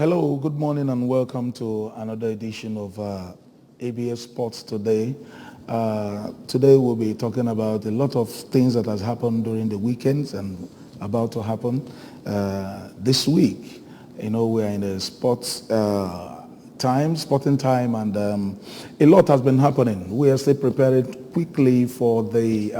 Hello, good morning and welcome to another edition of ABS Sports Today. Today we'll be talking about a lot of things that has happened during the weekends and about to happen this week. You know, we're in a sporting time, and a lot has been happening. We are still preparing quickly for the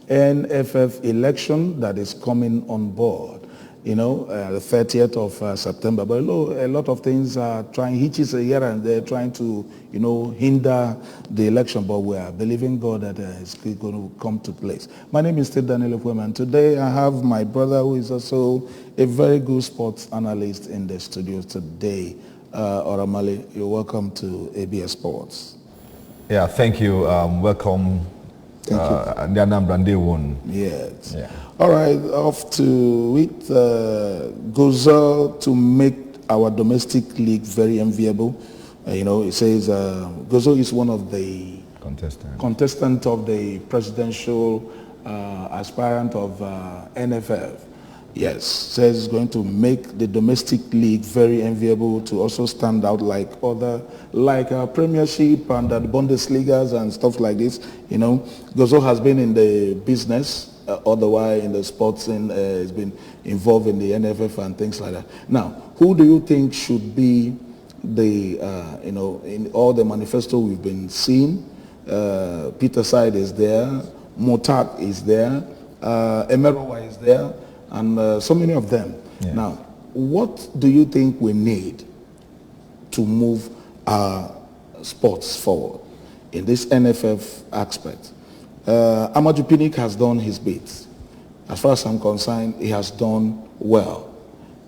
NFF election that is coming on board. You know, the 30th of September. But a lot of things are trying, hitches here and there, trying to, hinder the election. But we are believing God that it's going to come to place. My name is Steve Daniel Ekwema, and today I have my brother who is also a very good sports analyst in the studio today. Oramale, you're welcome to ABS Sports. Yeah, thank you. Welcome. Thank you. Yes. Yeah. All right, off to it. Gozo to make our domestic league very enviable. It says Gozo is one of the contestant of the presidential aspirant of NFF. Yes, says it's going to make the domestic league very enviable to also stand out like Premiership and the Bundesligas and stuff like this. Gozo has been in the business, otherwise in the sports, and has been involved in the NFF and things like that. Now, who do you think should be the, in all the manifesto we've been seeing? Peter Side is there, Motak is there, Emerowa is there, and so many of them. Yeah. Now, what do you think we need to move our sports forward in this NFF aspect? Amaju Pinnick has done his bit. As far as I'm concerned, he has done well.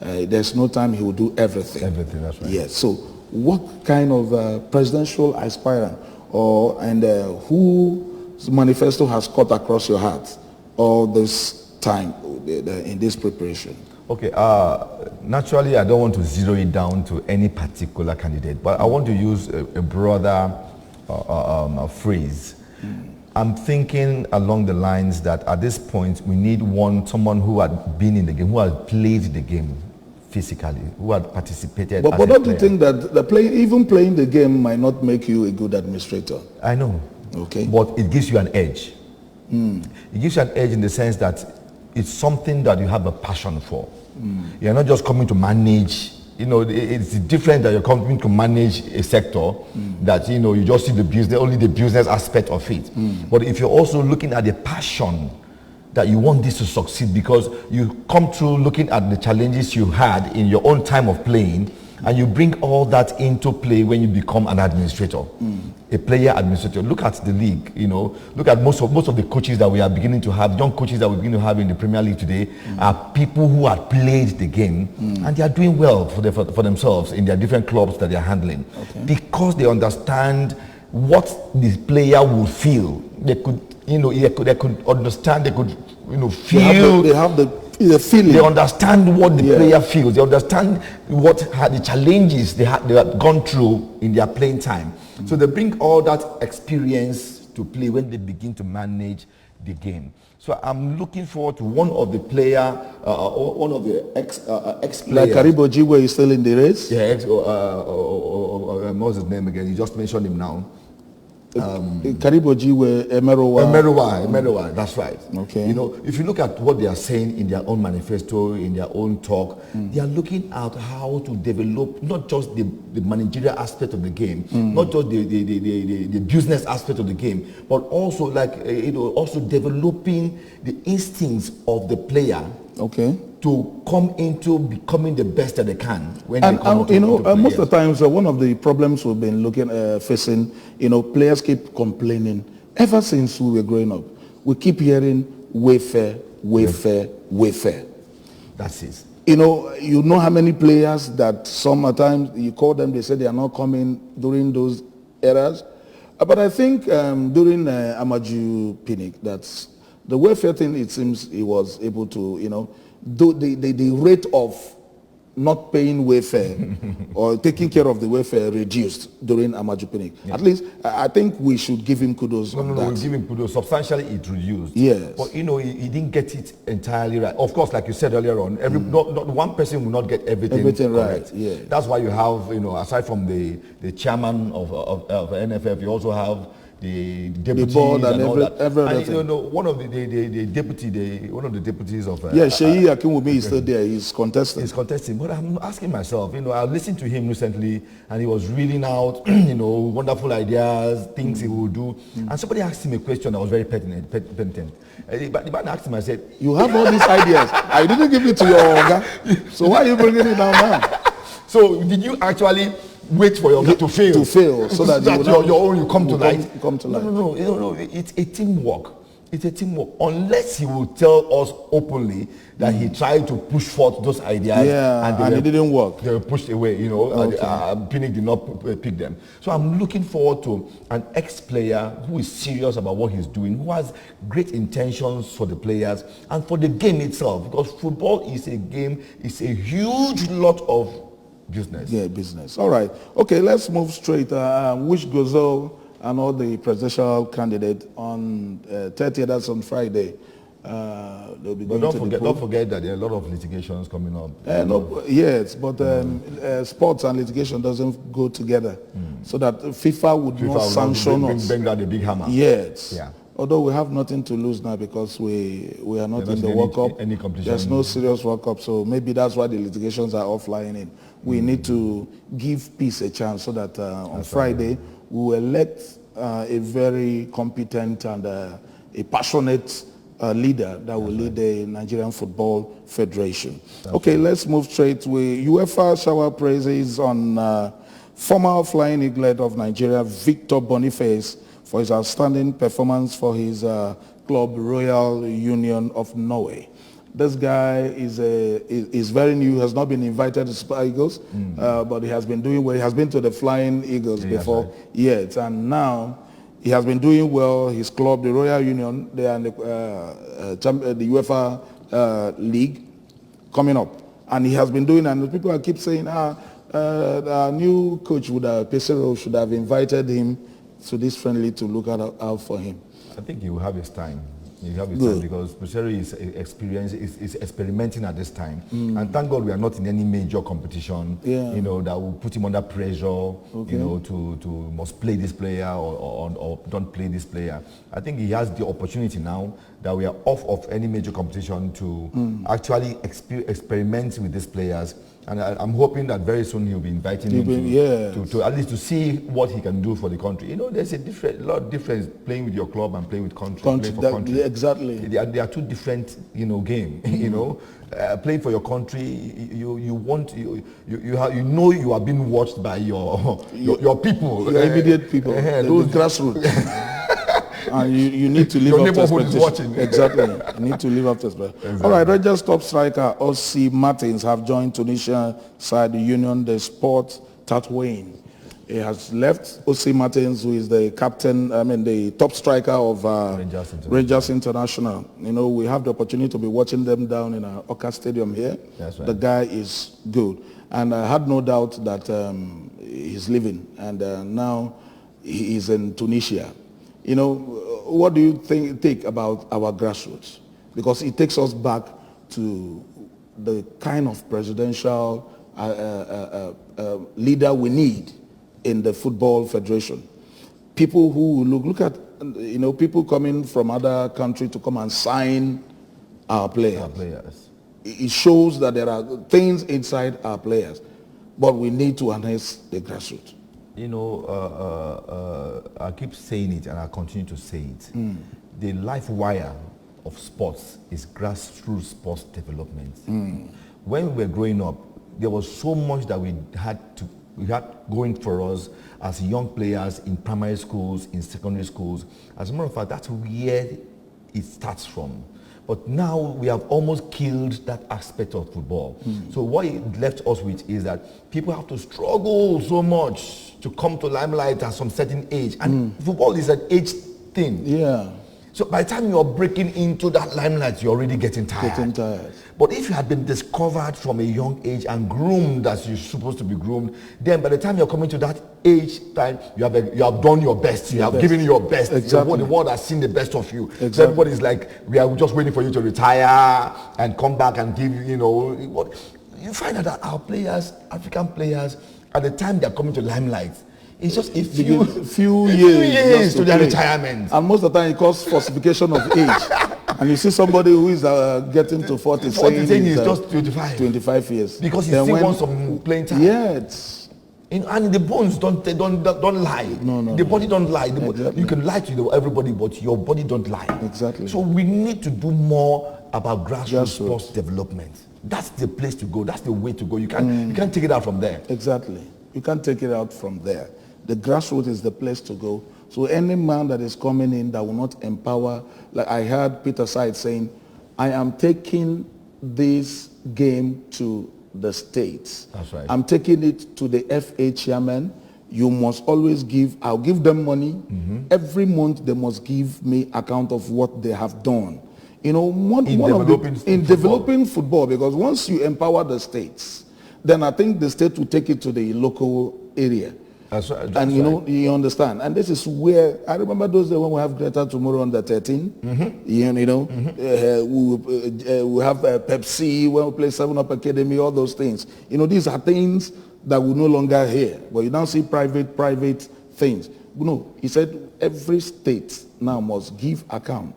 There's no time he will do everything. Everything, that's right. Yes. So, what kind of presidential aspirant whose manifesto has cut across your heart all this time in this preparation? Okay, naturally I don't want to zero it down to any particular candidate, but I want to use a broader phrase. I'm thinking along the lines that at this point we need someone who had been in the game, who had played the game physically, who had participated. But don't you think that even playing the game might not make you a good administrator? I know. Okay. But it gives you an edge. It gives you an edge in the sense that it's something that you have a passion for. You're not just coming to manage. It's different that you're coming to manage a sector that, you just see the business, only the business aspect of it. But if you're also looking at the passion that you want this to succeed, because you come through looking at the challenges you had in your own time of playing, and you bring all that into play when you become an administrator, a player administrator. Look at the league, look at most of the coaches that we are beginning to have, young coaches that we begin to have in the Premier League today, are people who have played the game, and they are doing well for themselves in their different clubs that they are handling, because they understand what the player will feel. They could, they could understand, they could, feel. They have the feeling. They understand what the player feels. They understand what the challenges they have gone through in their playing time. So they bring all that experience to play when they begin to manage the game. So I'm looking forward to one of the one of the ex-players. Like Karibo Jiwe is still in the race? Yeah, what's his name again? You just mentioned him now. Karibo Jiwe, Emerowa, that's right. Okay. If you look at what they are saying in their own manifesto, in their own talk, they are looking at how to develop not just the managerial aspect of the game, not just the business aspect of the game, but also also developing the instincts of the player. Okay. To come into becoming the best that they can when and, they come most of the times one of the problems we've been facing, players keep complaining ever since we were growing up. We keep hearing Wayfair. That's it. You know how many players that sometimes you call them, they say they are not coming during those eras. But I think during Amaju Pinnick, that's the Wayfair thing. It seems he was able to, do the rate of not paying wayfare or taking care of the wayfare reduced during Amaju Pinnick. At least I think we should give him kudos on that. No, we give him kudos. Substantially, it reduced. Yes. But he didn't get it entirely right. Of course, like you said earlier on, not one person will not get everything correct. Right. Yeah. That's why you have, aside from the chairman of NFF, you also have the deputies board and all that. everything. One of the deputies of Sheyi Akinwumi is still there. He's contesting. He's contesting, but I'm asking myself, I listened to him recently, and he was reeling out, wonderful ideas, things he will do. And somebody asked him a question that was very pertinent. The man asked him, I said, "You have all these ideas. I didn't give it to your Oga. So why are you bringing it down now?" So did you actually wait for your Oga to fail? To fail, so that your own will come to light? Come to light. No. It's a teamwork. It's a teamwork. Unless he will tell us openly that he tried to push forth those ideas and it didn't work. They were pushed away, Pinnick did not pick them. So I'm looking forward to an ex-player who is serious about what he's doing, who has great intentions for the players and for the game itself, because football is a game, it's a huge lot of business. Yeah, business. All right. Okay, let's move straight. Wish Gozal and all the presidential candidates on 30th, that's on Friday. They'll be going don't forget that there are a lot of litigations coming up. Yes, but sports and litigation doesn't go together. So that FIFA would not sanction us. Bring down the big hammer. Yes. Yeah. Although we have nothing to lose now because we are not in the World Cup. Any competition. There's no serious World Cup, so maybe that's why the litigations are all flying in. We need to give peace a chance so that on Friday we will elect a very competent and a passionate leader that will lead the Nigerian Football Federation. Okay, let's move straight. UEFA shower praises on former Flying Eaglet of Nigeria, Victor Boniface, for his outstanding performance for his club, Royal Union of Norway. This guy is very new, has not been invited to Super Eagles, but he has been doing well. He has been to the Flying Eagles before, yet, and now he has been doing well. His club, the Royal Union, they are in the UEFA League coming up, and he has been doing. And people keep saying, our new coach Pesero should have invited him to this friendly to look out for him. I think he will have his time. You have it time because Pesero is experimenting at this time, and thank God we are not in any major competition. That will put him under pressure. To must play this player or don't play this player. I think he has the opportunity now that we are off of any major competition to actually experiment with these players. And I'm hoping that very soon he'll be inviting him to at least to see what he can do for the country. There's a lot of difference playing with your club and playing with country. Exactly. They are two different, game. Playing for your country, you are being watched by your people, your immediate people, those grassroots. And you need to live up to expectations. Exactly. You need to live up to expectations. Exactly. All right, Rangers top striker Ossie Martins have joined Tunisia side Union the Sport Tatouane. He has left. Ossie Martins, who is the captain, the top striker of Rangers International. We have the opportunity to be watching them down in Oka Stadium here. That's right. The guy is good. And I had no doubt that he's leaving. And now he is in Tunisia. What do you think about our grassroots? Because it takes us back to the kind of presidential leader we need in the Football Federation. People who look at, people coming from other countries to come and sign our players. It shows that there are things inside our players, but we need to enhance the grassroots. I keep saying it and I continue to say it. The life wire of sports is grassroots sports development. When we were growing up, there was so much that we had going for us as young players in primary schools, in secondary schools. As a matter of fact, that's where it starts from. But now we have almost killed that aspect of football. So what it left us with is that people have to struggle so much to come to limelight at some certain age. And football is an age thing. Yeah. So by the time you're breaking into that limelight, you're already getting tired. But if you had been discovered from a young age and groomed as you're supposed to be groomed, then by the time you're coming to that age time, you have done your best. You have given your best. Exactly. The world has seen the best of you. Exactly. So everybody's like, we are just waiting for you to retire and come back and give you, what you find out that our players, African players, at the time they're coming to limelight, it's just a few years to their retirement. And most of the time it causes falsification of age. And you see somebody who is getting to 40 saying he's just 25 years. Because he still wants some playing time. Yeah, and the bones don't lie. No. The body don't lie. Exactly. You can lie to everybody, but your body don't lie. Exactly. So we need to do more about grassroots sports development. That's the place to go. That's the way to go. You can't take it out from there. Exactly. You can't take it out from there. The grassroots is the place to go. So any man that is coming in that will not empower, like I heard Peter Said saying, I am taking this game to the states. That's right. I'm taking it to the FA chairman. You must always I'll give them money. Mm-hmm. Every month they must give me account of what they have done. In developing football, because once you empower the states, then I think the state will take it to the local area. That's right. And you understand. And this is where, I remember those days when we have Greta tomorrow under 13. Mm-hmm. We have Pepsi, when we play 7-Up Academy, all those things. These are things that we no longer hear. But you now see private things. He said every state now must give account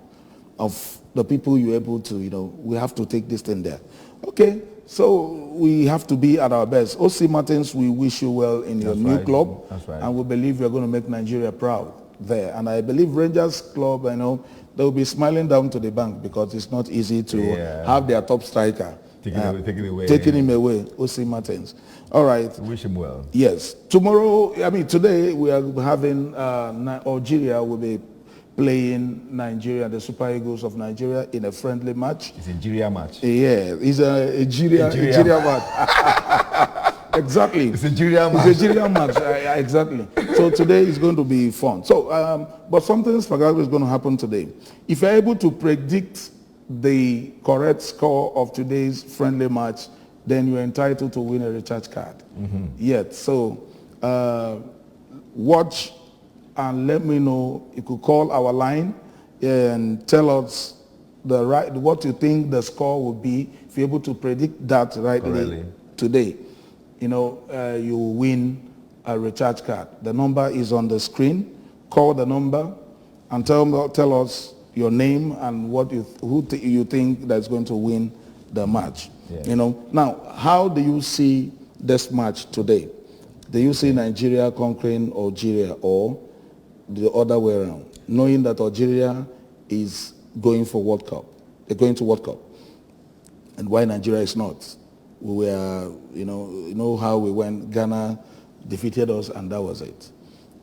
of the people you're able to, we have to take this thing there. Okay. So we have to be at our best. O.C. Martins, we wish you well in your new club. That's right. And we believe you're going to make Nigeria proud there. And I believe Rangers Club, they'll be smiling down to the bank because it's not easy to have their top striker. Taking him away, O.C. Martins. All right. Wish him well. Yes. Today we are having Algeria will be playing Nigeria, the Super Eagles of Nigeria, in a friendly match. It's a Nigeria match. Yeah, it's a Nigeria match. Exactly. It's a Nigeria match. It's a Nigeria match, exactly. So today is going to be fun. So, but something spectacular is going to happen today. If you're able to predict the correct score of today's friendly match, then you're entitled to win a recharge card. Mm-hmm. Yet, so watch and let me know. You could call our line and tell us what you think the score will be. If you're able to predict that rightly today, you win a recharge card. The number is on the screen. Call the number and tell us your name and who you think that's going to win the match. Yeah. Now, how do you see this match today? Do you see Nigeria conquering Algeria or the other way around, knowing that Algeria is going for World Cup? They're going to World Cup. And why Nigeria is not? We were, you know how we went, Ghana defeated us and that was it.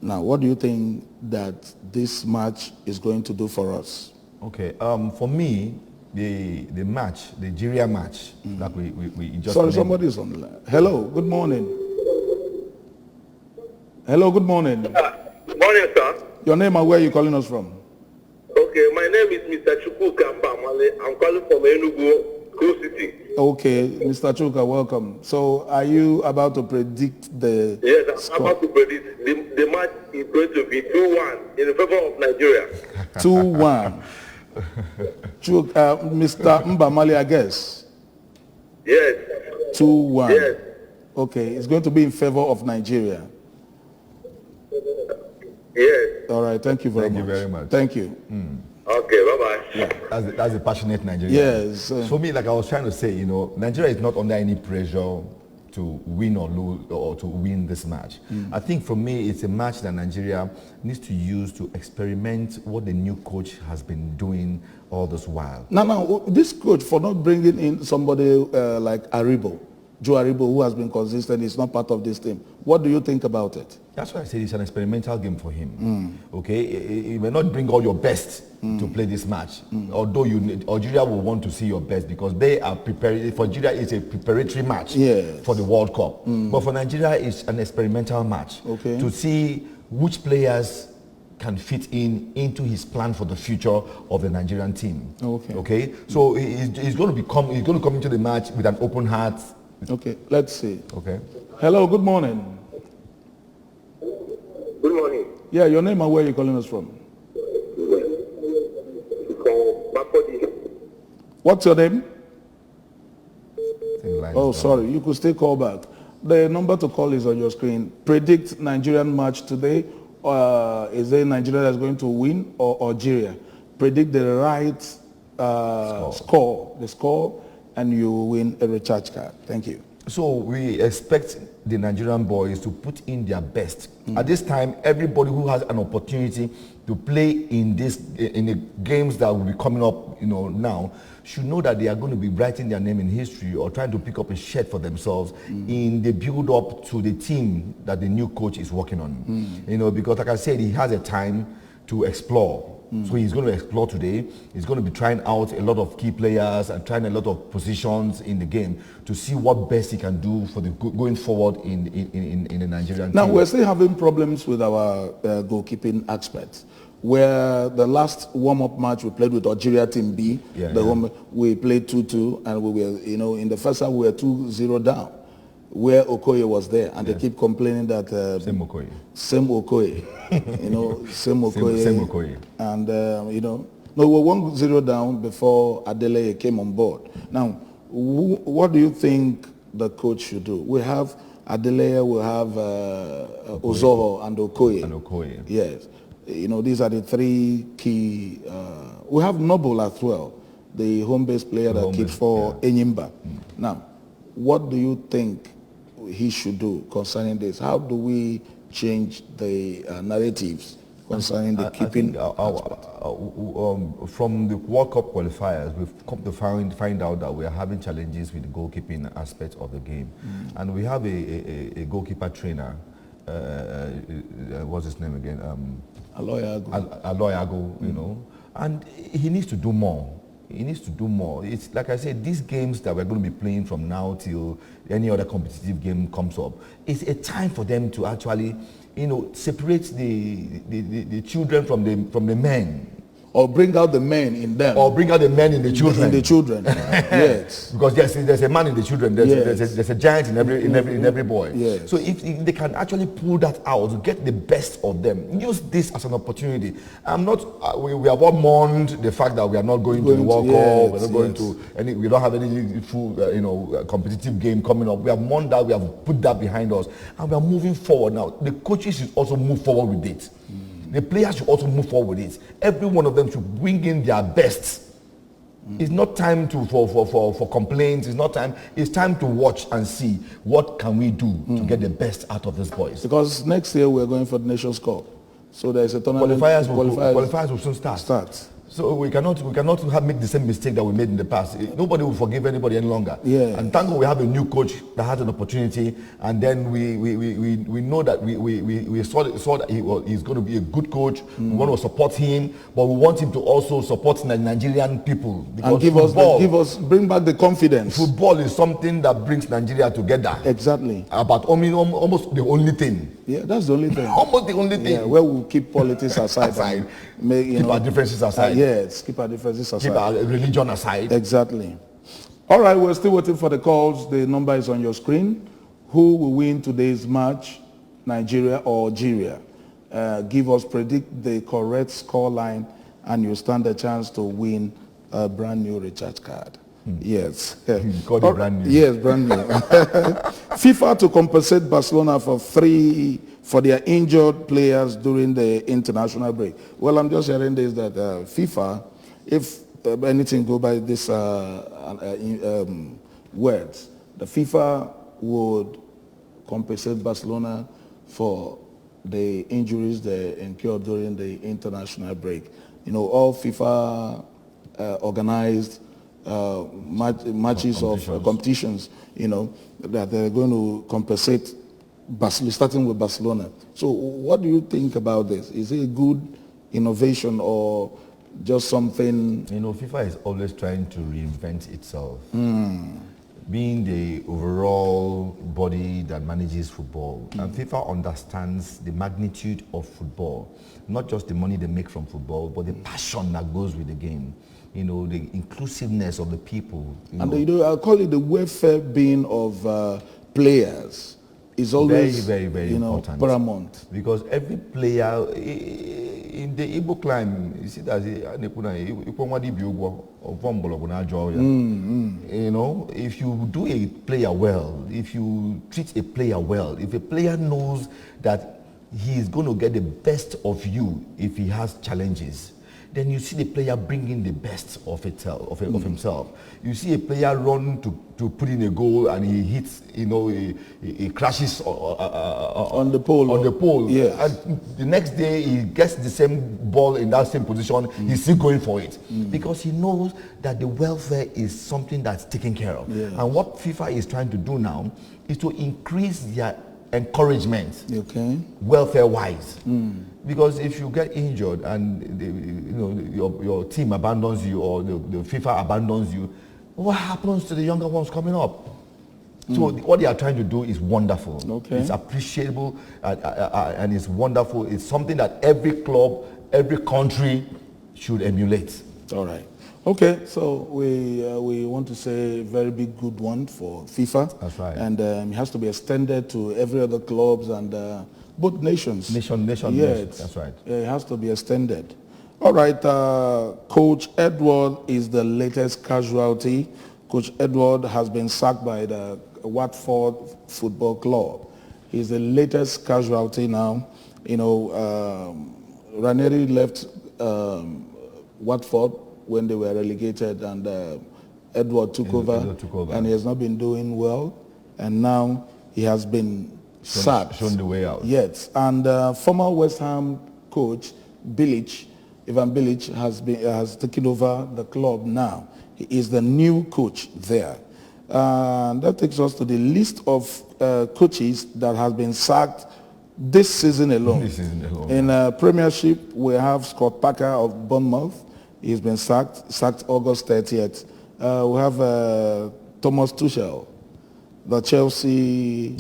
Now, what do you think that this match is going to do for us? Okay, for me, the match, the Nigeria match that we just... Sorry, somebody's on the line. Hello, good morning. Hello, good morning. Good morning, sir. Your name and where are you calling us from? Okay, my name is Mr. Chukwuka Mbamale. I'm calling from Enugu, Cool City. Okay, Mr. Chuka, welcome. So are you about to predict the Yes, I'm score? about to predict. The match is going to be 2-1 in favor of Nigeria. 2-1. Mr. Mbamali, I guess. Yes. 2-1. Yes. Okay, it's going to be in favor of Nigeria. Yes. All right, thank you very much. Thank you very much. Thank you. Okay, bye-bye. That's a passionate Nigerian. Yes. For me, like I was trying to say, Nigeria is not under any pressure to win or lose or to win this match. I think for me, it's a match that Nigeria needs to use to experiment what the new coach has been doing all this while. Now, this coach, for not bringing in somebody like Aribo, Joe Aribo, who has been consistent, is not part of this team. What do you think about it? That's why I said it's an experimental game for him. Okay, you may not bring all your best to play this match, although Algeria will want to see your best because they are preparing. For Algeria, it's a preparatory match for the World Cup. But for Nigeria, it's an experimental match to see which players can fit into his plan for the future of the Nigerian team. Okay. Okay. So he's going to come into the match with an open heart. Okay. Let's see. Okay. Hello. Good morning. Good morning. Yeah. Your name and where you calling us from? From Makodi. What's your name? Oh, Oh, sorry. You could still call back. The number to call is on your screen. Predict Nigerian match today. Is it Nigeria that's going to win or Algeria? Predict the right score, and you win a recharge card. Thank you. So we expect the Nigerian boys to put in their best. At this time, everybody who has an opportunity to play in the games that will be coming up, now, should know that they are going to be writing their name in history or trying to pick up a shirt for themselves in the build-up to the team that the new coach is working on. Because like I said, he has a time to explore. So he's going to explore today. He's going to be trying out a lot of key players and trying a lot of positions in the game to see what best he can do for the going forward in the Nigerian Now, team. we're still having problems with our goalkeeping aspects. Where the last warm-up match we played with Algeria Team B, we played 2-2, and we were, in the first half we were 2-0 down, where Okoye was there, and they keep complaining that Same Okoye. Same Okoye, same Okoye, Same Okoye. and no, we were 1-0 down before Adeleye came on board. Now, what do you think the coach should do? We have Adeleye, we have Ozoho and Okoye. And Okoye. Yes. These are the three key. We have Noble as well, the home-based player that keeps for Enyimba. Now, what do you think he should do concerning this? How do we change the narratives concerning the keeping? From the World Cup qualifiers, we've come to find out that we are having challenges with the goalkeeping aspect of the game. And we have a goalkeeper trainer, what's his name again? Aloyago, and he needs to do more. He needs to do more. It's like I said, these games that we're going to be playing from now till any other competitive game comes up, it's a time for them to actually, separate the children from the men. Or bring out the men in them. Or bring out the men in the children. In the children, yes. Because there's a man in the children. There's a giant in every boy. Yes. So if they can actually pull that out, get the best of them, use this as an opportunity. I'm not. We have all mourned the fact that we are not going to the World Cup. We're not going to any. We don't have any full, competitive game coming up. We have mourned that. We have put that behind us, and we are moving forward now. The coaches should also move forward with it. The players should also move forward with it. Every one of them should bring in their best. It's not time for complaints. It's not time. It's time to watch and see what can we do to get the best out of these boys. Because next year we're going for the Nations Cup, so there's a tournament. Qualifiers will soon start. So we cannot make the same mistake that we made in the past. Nobody will forgive anybody any longer. Yeah. And thank God we have a new coach that has an opportunity, and then we know that we saw that he's going to be a good coach. We want to support him, but we want him to also support the Nigerian people. And bring back the confidence. Football is something that brings Nigeria together. Exactly. About almost the only thing. Yeah, that's the only thing. Almost the only thing. Yeah, where we'll keep politics aside. Keep our differences aside. Yes, keep our differences aside. Keep our religion aside. Exactly. All right, we're still waiting for the calls. The number is on your screen. Who will win today's match, Nigeria or Algeria? Predict the correct score line, and you stand a chance to win a brand new recharge card. Yes. Brand new. Yes, brand new. FIFA to compensate Barcelona for their injured players during the international break. Well, I'm just hearing this that FIFA, if anything go by this words, the FIFA would compensate Barcelona for the injuries they incurred during the international break. All FIFA organized matches of competitions, that they're going to compensate Barcelona, starting with Barcelona. So what do you think about this? Is it a good innovation or just something? FIFA is always trying to reinvent itself. being the overall body that manages football, and FIFA understands the magnitude of football, not just the money they make from football, but the passion that goes with the game. You know, the inclusiveness of the people. I call it the welfare being of players is always very, very important. Paramount. Because every player in the Igbo climb, you see that you know, if you do a player well, if you treat a player well, if a player knows that he is going to get the best of you if he has challenges, then you see the player bringing the best of himself. You see a player run to put in a goal and he hits, you know, he crashes on the pole. On the pole. Yes. And the next day he gets the same ball in that same position. He's still going for it because he knows that the welfare is something that's taken care of. Yes. And what FIFA is trying to do now is to increase their encouragement, welfare-wise. Because if you get injured and your team abandons you or the FIFA abandons you, what happens to the younger ones coming up? So what they are trying to do is wonderful. It's appreciable and it's wonderful. It's something that every club, every country should emulate. All right. Okay, so we want to say a very big good one for FIFA. That's right. And it has to be extended to every other clubs and both nations. Nations. That's right. It has to be extended. All right, Coach Edward is the latest casualty. Coach Edward has been sacked by the Watford Football Club. He's the latest casualty now. You know, Ranieri left Watford when they were relegated, and Edward took over, and he has not been doing well, and now he has been sacked. Shown the way out. Yes, and former West Ham coach Ivan Bilic has taken over the club now. He is the new coach there. That takes us to the list of coaches that has been sacked this season alone. In Premiership, we have Scott Parker of Bournemouth. He's been sacked August 30th. We have Thomas Tuchel, the Chelsea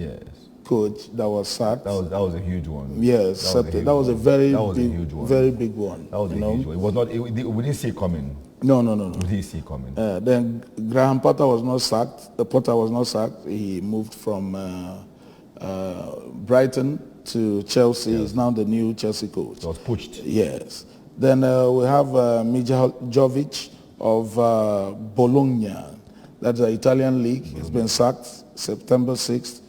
coach that was sacked. That was a huge one. Yes, that was a very big one. Very big one. That was a huge one. It was not. We didn't see it coming. No. We didn't see it coming. Then Graham Potter was not sacked. Potter was not sacked. He moved from Brighton to Chelsea. He's now the new Chelsea coach. He was poached. Yes. Then we have Mijovic of Bologna. That's the Italian league. He's been sacked September 6th.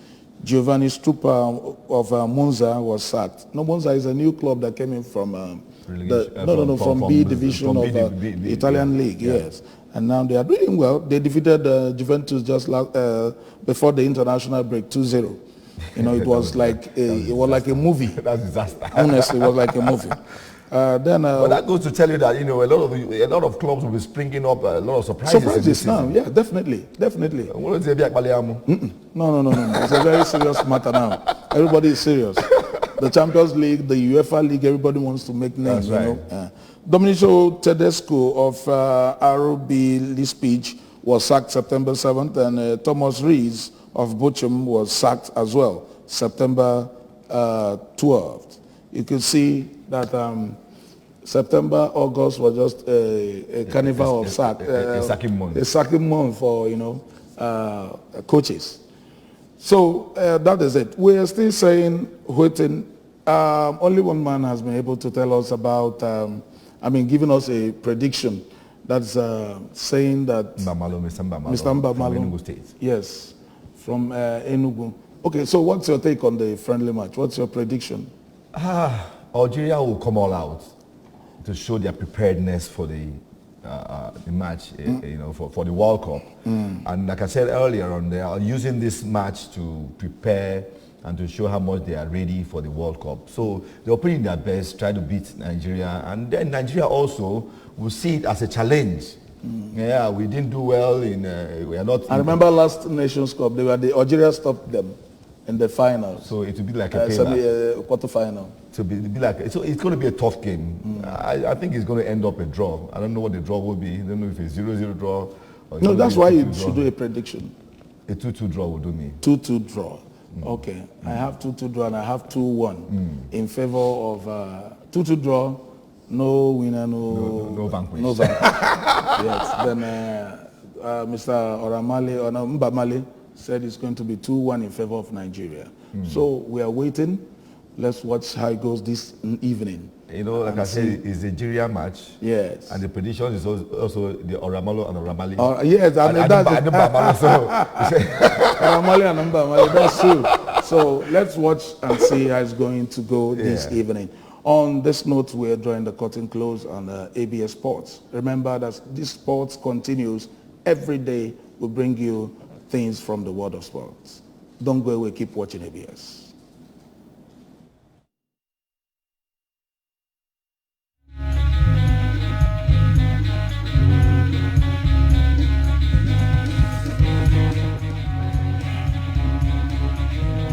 Giovanni Struppa of Monza was sacked. No, Monza is a new club that came in from from B division of the Italian league. Yes. And now they are doing well. They defeated Juventus just before the international break, 2-0. You know, it was like a movie. That's disaster. Honestly, it was like a movie. But that goes to tell you that, you know, a lot of clubs will be springing up a lot of surprises now. Yeah, definitely. What is it? No. It's a very serious matter now. Everybody is serious. The Champions League, the UEFA League, everybody wants to make names. That's right. You know? Domenico Tedesco of RB Leipzig was sacked September 7th, and Thomas Rees of Bochum was sacked as well, September 12th. You can see that September, August was just a carnival of sack. A sacking month. A sacking month for, coaches. So that is it. We are still waiting. Only one man has been able to tell us about, giving us a prediction. That's saying that Mr. Mbamalo, State. Yes, from Enugu. Okay, so what's your take on the friendly match? What's your prediction? Algeria will come all out to show their preparedness for the match, for the World Cup. And like I said earlier on, they are using this match to prepare and to show how much they are ready for the World Cup. So they're putting their best, try to beat Nigeria, and then Nigeria also will see it as a challenge. Yeah, we didn't do well we are not. I remember last Nations Cup, Algeria stopped them in the final. So it will be like a quarterfinal. So it's going to be a tough game. I think it's going to end up a draw. I don't know what the draw will be. I don't know if it's 0-0 draw. No, that's why you should do a prediction. A 2-2 draw will do me. 2-2 draw. Okay. I have 2-2 draw and I have 2-1 in favor of 2-2 draw. No winner, No vanquish. No vanquish. Yes. Then Mr. Oramale or no, Mbamale said it's going to be 2-1 in favor of Nigeria. So we are waiting. Let's watch how it goes this evening. You know, like I said, it's a Nigeria match. Yes. And the prediction is also the Oramalo and Oramali. Yes, and that's Oramale and Mbamale, that's true. So let's watch and see how it's going to go this evening. On this note, we are drawing the curtain close on ABS Sports. Remember that this sports continues every day. We bring you things from the world of sports. Don't go away, keep watching ABS.